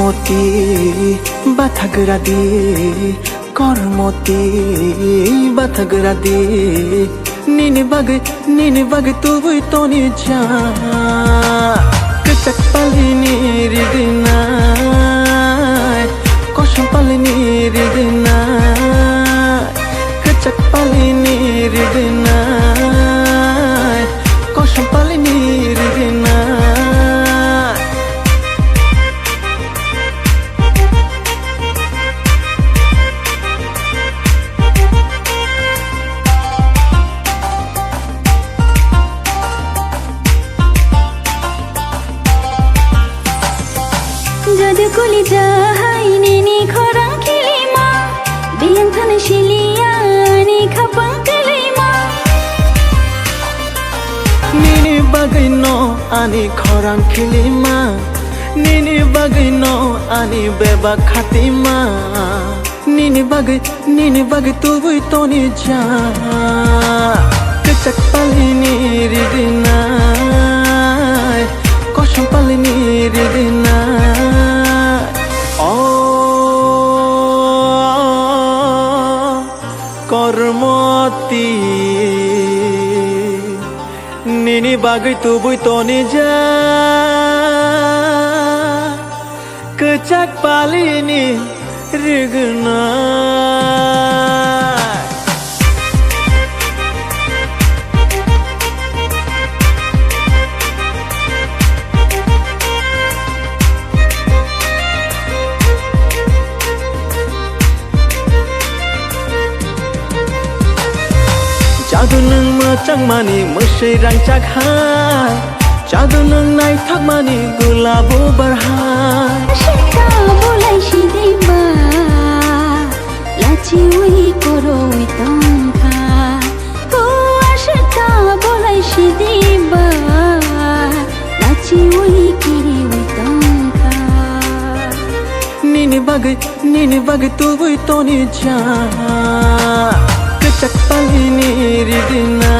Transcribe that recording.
করমতি বাথাগরা দি করমতি বাথাগরা দি নিনি বাগে তুই তনি যা কচক পালিনি রিদিনা কসম পালিনি রিদিনা কচক পালিনি রিদিনা কসম পালিনি রিদিনা Jadi kuli jahai nini khorang kilima Biang thana shilia ni khapang kilima Nini bagai no ani khorang kilima Nini bagai no ani beba khatima Nini bagai tubui toni ja Kecak palini ridina Kosong palini ridina করমতি নিনি বাগৈ তুবুই তনি যা Cossack পালিনি রিগনা Jadu nang macang mani mesai rancak hai Jadu nang naik thak mani gulabu berhai Asyika bolai shidiba Laci ui koro ui tangka Asyika bolai shidiba Laci ui kiri ui tangka Nini bagai tubui toni ja Kecak palini ridina